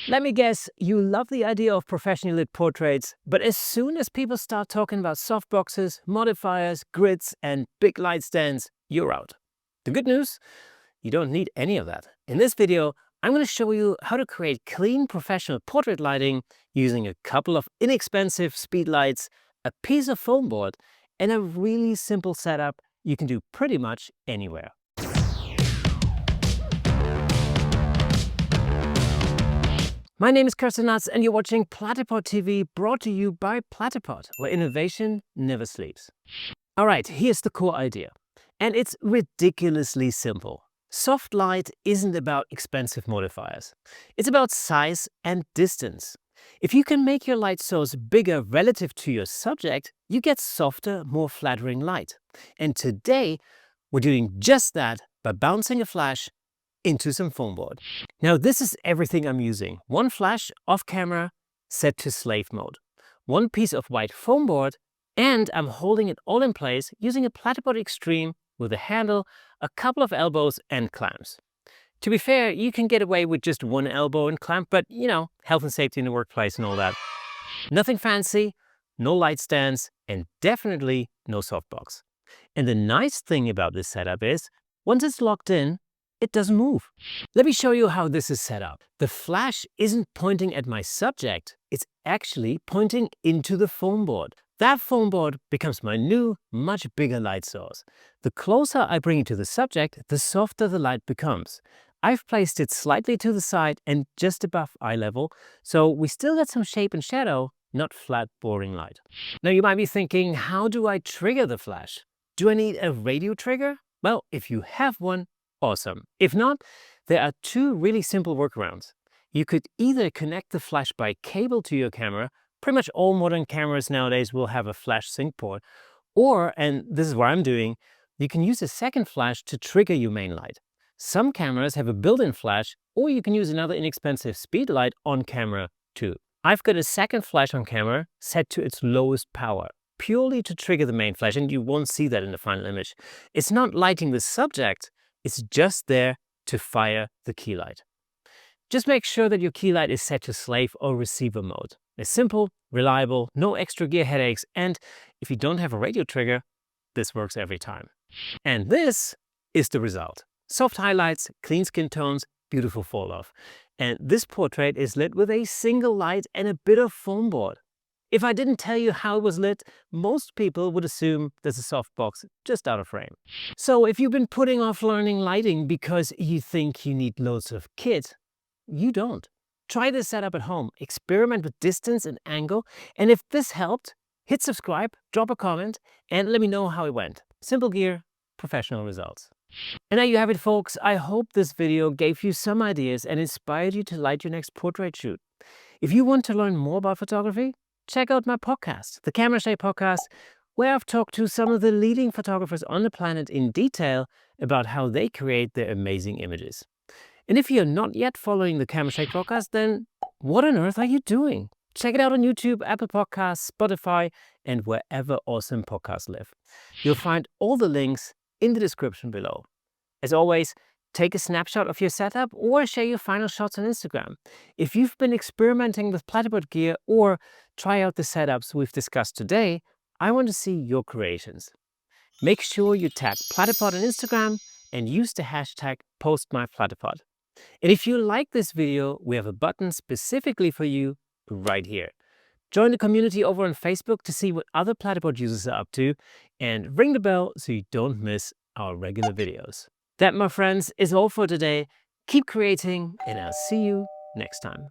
Let me guess, you love the idea of professionally lit portraits, but as soon as people start talking about softboxes, modifiers, grids, and big light stands, you're out. The good news? You don't need any of that. In this video, I'm going to show you how to create clean professional portrait lighting using a couple of inexpensive Speedlights, a piece of foam board, and a really simple setup you can do pretty much anywhere. My name is Kirsten Nuts and you're watching Platypod TV, brought to you by Platypod, where innovation never sleeps. Alright, here's the core idea. And it's ridiculously simple. Soft light isn't about expensive modifiers. It's about size and distance. If you can make your light source bigger relative to your subject, you get softer, more flattering light. And today, we're doing just that by bouncing a flash into some foam board. Now this is everything I'm using. One flash off camera set to slave mode. One piece of white foam board, and I'm holding it all in place using a Platypod Extreme with a handle, a couple of elbows and clamps. To be fair, you can get away with just one elbow and clamp, but you know, health and safety in the workplace and all that. Nothing fancy, no light stands, and definitely no softbox. And the nice thing about this setup is, once it's locked in, it doesn't move. Let me show you how this is set up. The flash isn't pointing at my subject, it's actually pointing into the foam board. That foam board becomes my new, much bigger light source. The closer I bring it to the subject, the softer the light becomes. I've placed it slightly to the side and just above eye level, so we still get some shape and shadow, not flat, boring light. Now you might be thinking, how do I trigger the flash? Do I need a radio trigger? Well, if you have one, awesome. If not, there are two really simple workarounds. You could either connect the flash by cable to your camera. Pretty much all modern cameras nowadays will have a flash sync port. Or, and this is what I'm doing, you can use a second flash to trigger your main light. Some cameras have a built-in flash, or you can use another inexpensive Speedlight on camera too. I've got a second flash on camera set to its lowest power, purely to trigger the main flash, and you won't see that in the final image. It's not lighting the subject, it's just there to fire the key light. Just make sure that your key light is set to slave or receiver mode. It's simple, reliable, no extra gear headaches, and if you don't have a radio trigger, this works every time. And this is the result. Soft highlights, clean skin tones, beautiful fall off. And this portrait is lit with a single light and a bit of foam board. If I didn't tell you how it was lit, most people would assume there's a softbox just out of frame. So if you've been putting off learning lighting because you think you need loads of kit, you don't. Try this setup at home, experiment with distance and angle, and if this helped, hit subscribe, drop a comment, and let me know how it went. Simple gear, professional results. And there you have it, folks. I hope this video gave you some ideas and inspired you to light your next portrait shoot. If you want to learn more about photography, check out my podcast, the Camera Shy Podcast, where I've talked to some of the leading photographers on the planet in detail about how they create their amazing images. And if you're not yet following the Camera Shy Podcast, then what on earth are you doing? Check it out on YouTube, Apple Podcasts, Spotify, and wherever awesome podcasts live. You'll find all the links in the description below. As always, take a snapshot of your setup or share your final shots on Instagram. If you've been experimenting with Platypod gear or try out the setups we've discussed today, I want to see your creations. Make sure you tag Platypod on Instagram and use the hashtag #PostMyPlatypod. And if you like this video, we have a button specifically for you right here. Join the community over on Facebook to see what other Platypod users are up to, and ring the bell so you don't miss our regular videos. That, my friends, is all for today. Keep creating, and I'll see you next time.